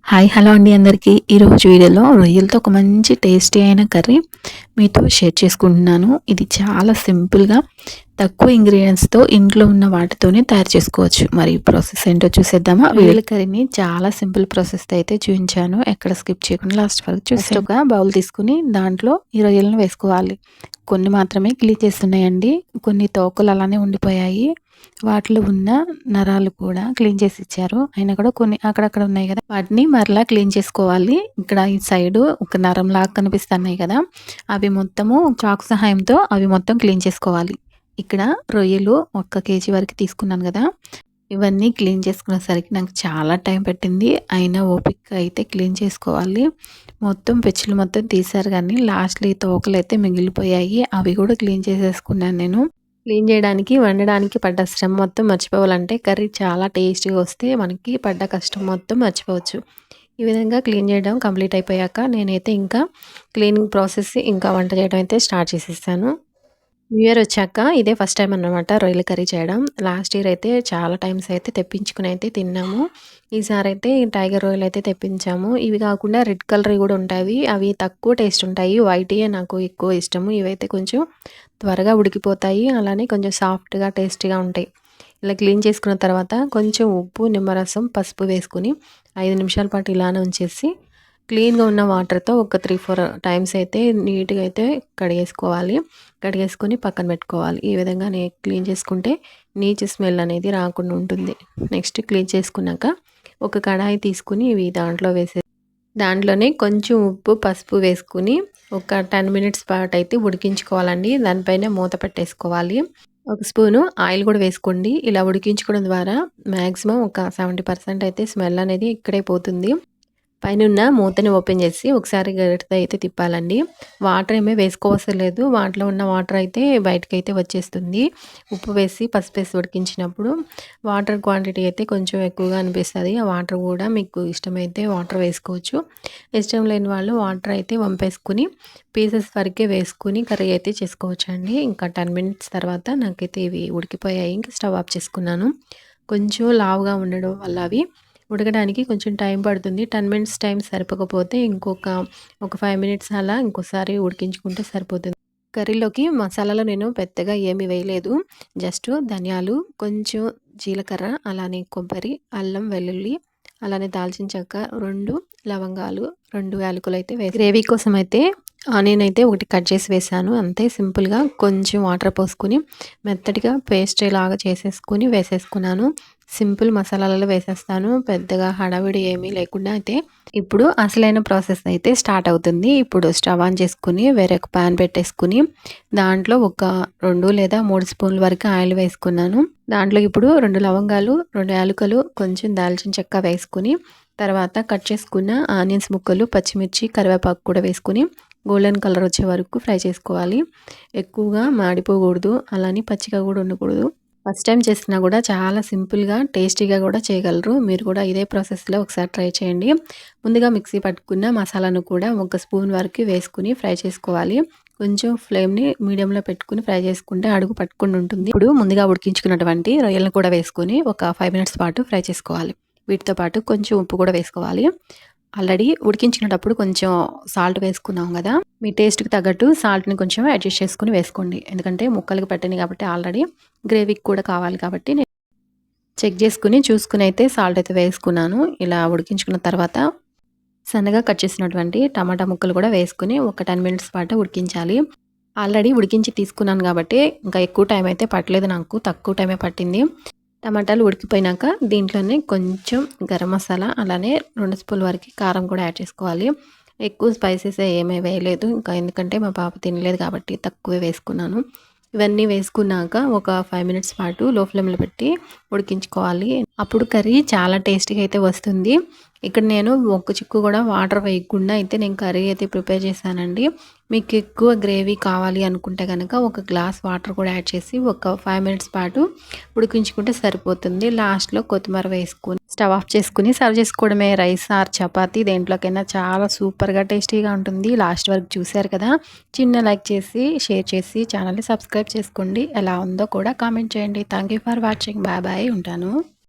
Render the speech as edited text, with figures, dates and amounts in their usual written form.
Hi hello అండి అందరికీ. ఈరోజు వీడియోలో రొయ్యలతో ఒక మంచి టేస్టీ అయిన కర్రీ మీతో షేర్ చేసుకుంటున్నాను. ఇది చాలా సింపుల్గా తక్కువ ఇంగ్రీడియంట్స్తో ఇంట్లో ఉన్న వాటితోనే తయారు చేసుకోవచ్చు. మరి ప్రాసెస్ ఏంటో చూసేద్దామా? రొయ్యల కర్రీని చాలా సింపుల్ ప్రాసెస్తో అయితే చూపించాను. ఎక్కడ స్కిప్ చేయకుండా లాస్ట్ వరకు చూస్తే ఒక బౌల్ తీసుకుని దాంట్లో ఈ రొయ్యలను వేసుకోవాలి. కొన్ని మాత్రమే క్లీన్ చేస్తున్నాయండి, కొన్ని తోకలు అలానే ఉండిపోయాయి. వాటిలో ఉన్న నరాలు కూడా క్లీన్ చేసి ఇచ్చారు. అయినా కూడా కొన్ని అక్కడక్కడ ఉన్నాయి కదా, వాటిని మరలా క్లీన్ చేసుకోవాలి. ఇక్కడ ఈ సైడు ఒక నరం లాగా కనిపిస్తున్నాయి కదా, అవి మొత్తము చాకు సహాయంతో అవి మొత్తం క్లీన్ చేసుకోవాలి. ఇక్కడ రొయ్యలు 1 కేజీ వరకు తీసుకున్నాను కదా, ఇవన్నీ క్లీన్ చేసుకునేసరికి నాకు చాలా టైం పట్టింది. అయినా ఓపిక అయితే క్లీన్ చేసుకోవాలి. మొత్తం పెచ్చులు మొత్తం తీశారు కానీ లాస్ట్లో ఈ తోకలు అయితే మిగిలిపోయాయి. అవి కూడా క్లీన్ చేసేసుకున్నాను నేను. క్లీన్ చేయడానికి, వండడానికి పడ్డ శ్రమ మొత్తం మర్చిపోవాలంటే కర్రీ చాలా టేస్టీగా వస్తే మనకి పడ్డ కష్టం మొత్తం మర్చిపోవచ్చు. ఈ విధంగా క్లీన్ చేయడం కంప్లీట్ అయిపోయాక నేనైతే ఇంకా క్లీనింగ్ ప్రాసెస్ ఇంకా వంట చేయడం అయితే స్టార్ట్ చేసేసాను. న్యూ ఇయర్ వచ్చాక ఇదే ఫస్ట్ టైం అన్నమాట రొయ్యల కర్రీ చేయడం. లాస్ట్ ఇయర్ అయితే చాలా టైమ్స్ అయితే తెప్పించుకుని అయితే తిన్నాము. ఈసారి అయితే టైగర్ రొయ్యలు అయితే తెప్పించాము. ఇవి కాకుండా రెడ్ కలర్ కూడా ఉంటాయి. అవి తక్కువ టేస్ట్ ఉంటాయి. వైట్యే నాకు ఎక్కువ ఇష్టము. ఇవైతే కొంచెం త్వరగా ఉడికిపోతాయి, అలానే కొంచెం సాఫ్ట్గా టేస్టీగా ఉంటాయి. ఇలా క్లీన్ చేసుకున్న తర్వాత కొంచెం ఉప్పు, నిమ్మరసం, పసుపు వేసుకుని 5 నిమిషాల పాటు ఇలానే ఉంచేసి క్లీన్గా ఉన్న వాటర్తో ఒక 3-4 టైమ్స్ అయితే నీట్గా అయితే కడిగేసుకోవాలి. కడిగేసుకొని పక్కన పెట్టుకోవాలి. ఈ విధంగా క్లీన్ చేసుకుంటే నీచు స్మెల్ అనేది రాకుండా ఉంటుంది. నెక్స్ట్ క్లీన్ చేసుకున్నాక ఒక కడాయి తీసుకుని ఇవి దాంట్లో దాంట్లోనే కొంచెం ఉప్పు, పసుపు వేసుకుని ఒక 10 మినిట్స్ పాటు అయితే ఉడికించుకోవాలండి. దానిపైన మూత పెట్టేసుకోవాలి. ఒక స్పూను ఆయిల్ కూడా వేసుకోండి. ఇలా ఉడికించుకోవడం ద్వారా మ్యాక్సిమం ఒక 70% అయితే స్మెల్ అనేది ఇక్కడే పోతుంది. పైనున్న మూతని ఓపెన్ చేసి ఒకసారి గరిటెతో అయితే తిప్పాలండి. వాటర్ ఏమీ వేసుకోవసరం లేదు. వాటిలో ఉన్న వాటర్ అయితే బయటకైతే వచ్చేస్తుంది. ఉప్పు వేసి, పసుపు వేసి ఉడికించినప్పుడు వాటర్ క్వాంటిటీ అయితే కొంచెం ఎక్కువగా అనిపిస్తుంది. ఆ వాటర్ కూడా మీకు ఇష్టమైతే వాటర్ వేసుకోవచ్చు. ఇష్టం లేని వాళ్ళు వాటర్ అయితే వంపేసుకుని పీసెస్ వరకే వేసుకుని కర్రీ అయితే చేసుకోవచ్చు అండి. ఇంకా 10 మినిట్స్ తర్వాత నాకైతే ఇవి ఉడికిపోయాయి. ఇంకా స్టవ్ ఆఫ్ చేసుకున్నాను. కొంచెం లావుగా ఉండడం వల్ల అవి ఉడకడానికి కొంచెం టైం పడుతుంది. 10 మినిట్స్ టైం సరిపోకపోతే ఒక 5 మినిట్స్ అలా ఇంకోసారి ఉడికించుకుంటే సరిపోతుంది. కర్రీలోకి మసాలాలో నేను పెద్దగా ఏమి వేయలేదు. జస్ట్ ధనియాలు, కొంచెం జీలకర్ర, అలానే కొబ్బరి, అల్లం, వెల్లుల్లి, అలానే దాల్చిన చెక్క, 2 లవంగాలు, 2 యాలకులు అయితే గ్రేవీ కోసం అయితే ఆనియన్ అయితే ఒకటి కట్ చేసి వేసాను. అంతే సింపుల్గా కొంచెం వాటర్ పోసుకుని మెత్తటిగా పేస్ట్ లాగా చేసేసుకుని వేసేసుకున్నాను. సింపుల్ మసాలాలలో వేసేస్తాను. పెద్దగా హడావిడి ఏమీ లేకుండా అయితే ఇప్పుడు అసలైన ప్రాసెస్ అయితే స్టార్ట్ అవుతుంది. ఇప్పుడు స్టవ్ ఆన్ చేసుకుని వేరొక ప్యాన్ పెట్టేసుకుని దాంట్లో ఒక 2 లేదా 3 స్పూన్ల వరకు ఆయిల్ వేసుకున్నాను. దాంట్లో ఇప్పుడు 2 లవంగాలు, 2 యాలకులు, కొంచెం దాల్చిన చెక్క వేసుకుని తర్వాత కట్ చేసుకున్న ఆనియన్స్ ముక్కలు, పచ్చిమిర్చి, కరివేపాకు కూడా వేసుకుని గోల్డెన్ కలర్ వచ్చే వరకు ఫ్రై చేసుకోవాలి. ఎక్కువగా మాడిపోకూడదు, అలానే పచ్చిగా కూడా ఉండకూడదు. ఫస్ట్ టైం చేసినా కూడా చాలా సింపుల్గా, టేస్టీగా కూడా చేయగలరు. మీరు కూడా ఇదే ప్రాసెస్లో ఒకసారి ట్రై చేయండి. ముందుగా మిక్సీ పట్టుకున్న మసాలాను కూడా 1 స్పూన్ వరకు వేసుకుని ఫ్రై చేసుకోవాలి. కొంచెం ఫ్లేమ్ని మీడియంలో పెట్టుకుని ఫ్రై చేసుకుంటే అడుగు పట్టుకుని ఉంటుంది. ఇప్పుడు ముందుగా ఉడికించుకున్నటువంటి రొయ్యలను కూడా వేసుకొని ఒక 5 మినిట్స్ పాటు ఫ్రై చేసుకోవాలి. వీటితో పాటు కొంచెం ఉప్పు కూడా వేసుకోవాలి. ఆల్రెడీ ఉడికించుకునేటప్పుడు కొంచెం సాల్ట్ వేసుకున్నాం కదా, మీ టేస్ట్కి తగ్గట్టు సాల్ట్ని కొంచెం అడ్జస్ట్ చేసుకుని వేసుకోండి. ఎందుకంటే ముక్కలకి పెట్టింది కాబట్టి ఆల్రెడీ గ్రేవీకి కూడా కావాలి కాబట్టి నేను చెక్ చేసుకుని చూసుకుని అయితే సాల్ట్ అయితే వేసుకున్నాను. ఇలా ఉడికించుకున్న తర్వాత సన్నగా కట్ చేసినటువంటి టమాటా ముక్కలు కూడా వేసుకుని ఒక 10 మినిట్స్ పాటు ఉడికించాలి. ఆల్రెడీ ఉడికించి తీసుకున్నాను కాబట్టి ఇంకా ఎక్కువ టైం అయితే పట్టలేదు, నాకు తక్కువ టైమే పట్టింది. టమాటాలు ఉడికిపోయినాక దీంట్లోనే కొంచెం గరం మసాలా, అలానే 2 స్పూన్ల వరకు కారం కూడా యాడ్ చేసుకోవాలి. ఎక్కువ స్పైసెస్ ఏమీ వేయలేదు, ఇంకా ఎందుకంటే మా పాప తినలేదు కాబట్టి తక్కువే వేసుకున్నాను. ఇవన్నీ వేసుకున్నాక ఒక 5 మినిట్స్ పాటు లో ఫ్లేమ్లో పెట్టి ఉడికించుకోవాలి. అప్పుడు కర్రీ చాలా టేస్టీగా అయితే వస్తుంది. ఇక్కడ నేను ఒక్క చిక్కు కూడా వాటర్ వేయకుండా అయితే నేను కర్రీ అయితే ప్రిపేర్ చేశానండి. మీకు ఎక్కువ గ్రేవీ కావాలి అనుకుంటే కనుక ఒక గ్లాస్ వాటర్ కూడా యాడ్ చేసి ఒక 5 మినిట్స్ పాటు ఉడికించుకుంటే సరిపోతుంది. లాస్ట్లో కొత్తిమీర వేసుకొని స్టవ్ ఆఫ్ చేసుకుని సర్వ్ చేసుకోవడమే. రైస్ ఆర్ చపాతీ దేంట్లోకైనా చాలా సూపర్గా టేస్టీగా ఉంటుంది. లాస్ట్ వరకు చూశారు కదా, చిన్న లైక్ చేసి షేర్ చేసి ఛానల్ని సబ్స్క్రైబ్ చేసుకోండి. ఎలా ఉందో కూడా కామెంట్ చేయండి. Thank you for watching. Bye bye, ఉంటాను.